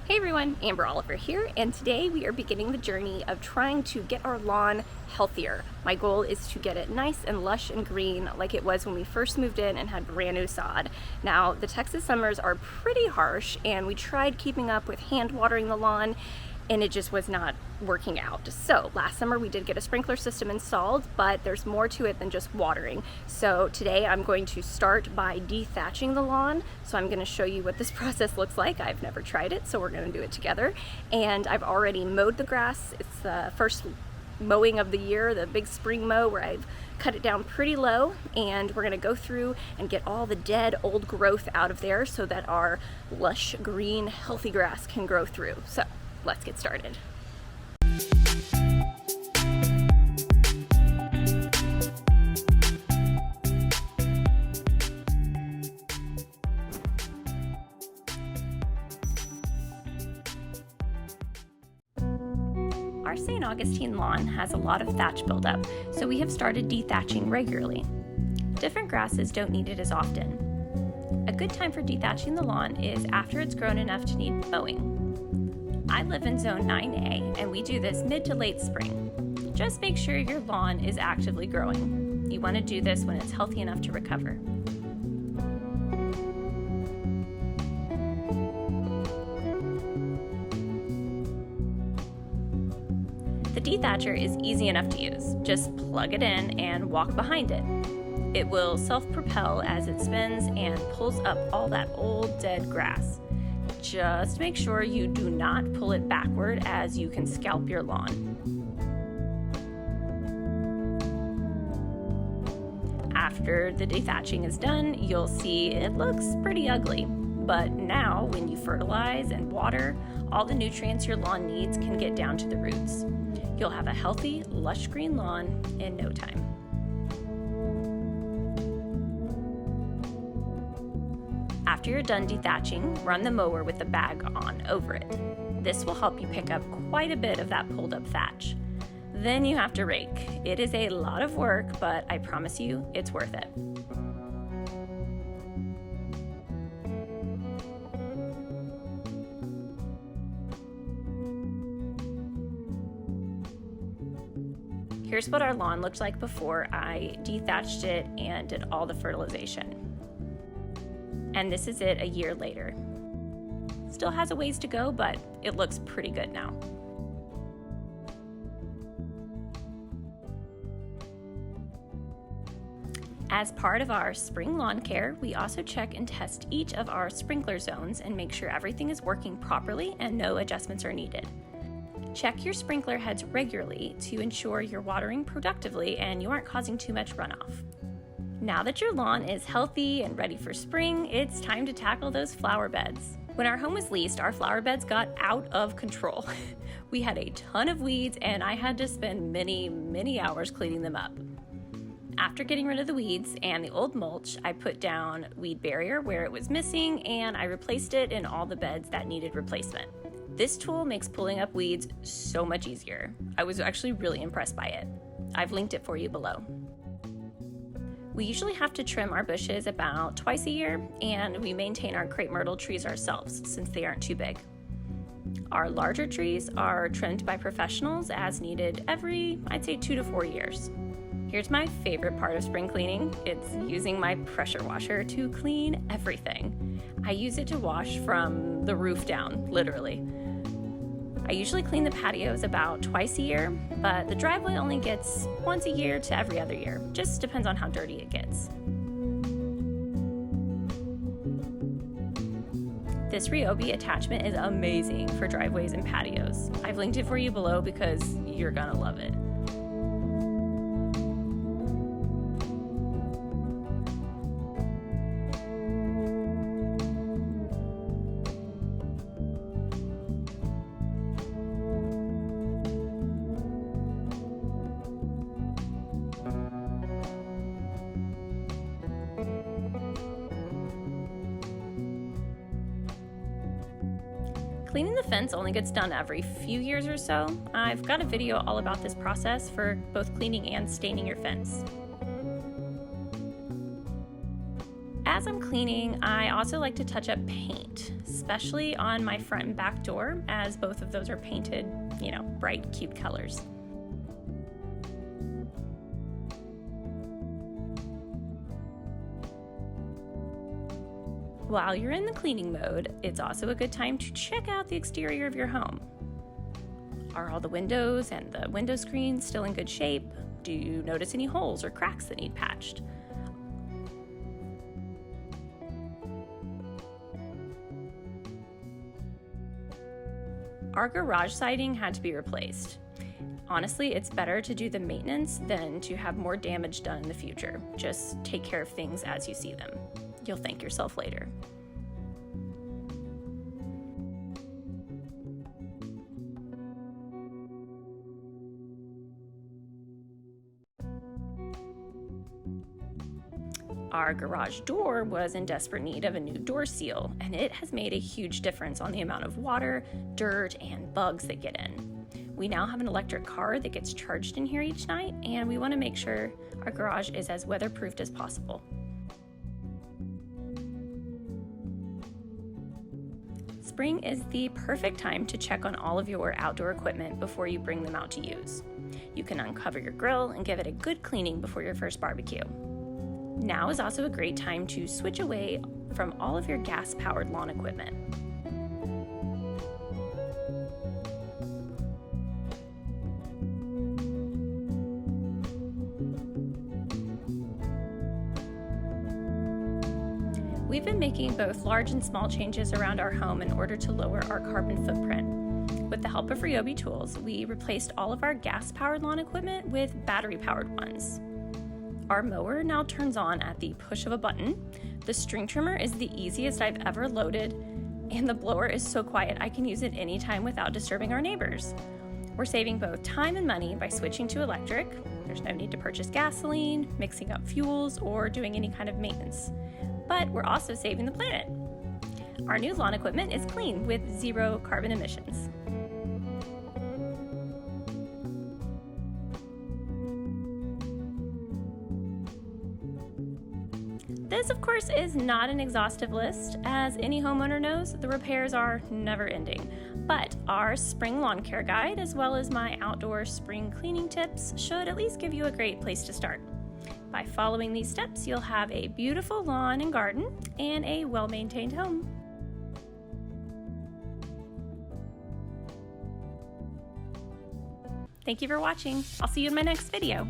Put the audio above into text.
Hey everyone, Amber Oliver here, and today we are beginning the journey of trying to get our lawn healthier. My goal is to get it nice and lush and green like it was when we first moved in and had brand new sod. Now, the Texas summers are pretty harsh, and we tried keeping up with hand watering the lawn, and it just was not working out. So last summer we did get a sprinkler system installed, but there's more to it than just watering. So today I'm going to start by dethatching the lawn. So I'm going to show you what this process looks like. I've never tried it, so we're going to do it together. And I've already mowed the grass. It's the first mowing of the year, the big spring mow where I've cut it down pretty low, and we're going to go through and get all the dead old growth out of there so that our lush green healthy grass can grow through. So let's get started. Our St. Augustine lawn has a lot of thatch buildup, so we have started dethatching regularly. Different grasses don't need it as often. A good time for dethatching the lawn is after it's grown enough to need mowing. I live in zone 9A, and we do this mid to late spring. Just make sure your lawn is actively growing. You want to do this when it's healthy enough to recover. The dethatcher is easy enough to use. Just plug it in and walk behind it. It will self-propel as it spins and pulls up all that old dead grass. Just make sure you do not pull it backward, as you can scalp your lawn. After the dethatching is done, you'll see it looks pretty ugly. But now, when you fertilize and water, all the nutrients your lawn needs can get down to the roots. You'll have a healthy, lush green lawn in no time. After you're done dethatching, run the mower with the bag on over it. This will help you pick up quite a bit of that pulled up thatch. Then you have to rake. It is a lot of work, but I promise you, it's worth it. Here's what our lawn looked like before I dethatched it and did all the fertilization. And this is it a year later. Still has a ways to go, but it looks pretty good now. As part of our spring lawn care, we also check and test each of our sprinkler zones and make sure everything is working properly and no adjustments are needed. Check your sprinkler heads regularly to ensure you're watering productively and you aren't causing too much runoff. Now that your lawn is healthy and ready for spring, it's time to tackle those flower beds. When our home was leased, our flower beds got out of control. We had a ton of weeds, and I had to spend many hours cleaning them up. After getting rid of the weeds and the old mulch, I put down weed barrier where it was missing, and I replaced it in all the beds that needed replacement. This tool makes pulling up weeds so much easier. I was actually really impressed by it. I've linked it for you below. We usually have to trim our bushes about twice a year, and we maintain our crepe myrtle trees ourselves since they aren't too big. Our larger trees are trimmed by professionals as needed every, I'd say, 2 to 4 years. Here's my favorite part of spring cleaning. It's using my pressure washer to clean everything. I use it to wash from the roof down, literally. I usually clean the patios about twice a year, but the driveway only gets once a year to every other year. Just depends on how dirty it gets. This Ryobi attachment is amazing for driveways and patios. I've linked it for you below because you're gonna love it. Cleaning the fence only gets done every few years or so. I've got a video all about this process for both cleaning and staining your fence. As I'm cleaning, I also like to touch up paint, especially on my front and back door, as both of those are painted, bright, cute colors. While you're in the cleaning mode, it's also a good time to check out the exterior of your home. Are all the windows and the window screens still in good shape? Do you notice any holes or cracks that need patched? Our garage siding had to be replaced. Honestly, it's better to do the maintenance than to have more damage done in the future. Just take care of things as you see them. You'll thank yourself later. Our garage door was in desperate need of a new door seal, and it has made a huge difference on the amount of water, dirt, and bugs that get in. We now have an electric car that gets charged in here each night, and we want to make sure our garage is as weatherproofed as possible. Spring is the perfect time to check on all of your outdoor equipment before you bring them out to use. You can uncover your grill and give it a good cleaning before your first barbecue. Now is also a great time to switch away from all of your gas-powered lawn equipment. We've been making both large and small changes around our home in order to lower our carbon footprint. With the help of Ryobi tools, we replaced all of our gas-powered lawn equipment with battery-powered ones. Our mower now turns on at the push of a button. The string trimmer is the easiest I've ever loaded, and the blower is so quiet I can use it anytime without disturbing our neighbors. We're saving both time and money by switching to electric. There's no need to purchase gasoline, mixing up fuels, or doing any kind of maintenance. But we're also saving the planet. Our new lawn equipment is clean with 0 carbon emissions. This, of course, is not an exhaustive list. As any homeowner knows, the repairs are never ending. But our spring lawn care guide, as well as my outdoor spring cleaning tips, should at least give you a great place to start. By following these steps, you'll have a beautiful lawn and garden and a well-maintained home. Thank you for watching. I'll see you in my next video.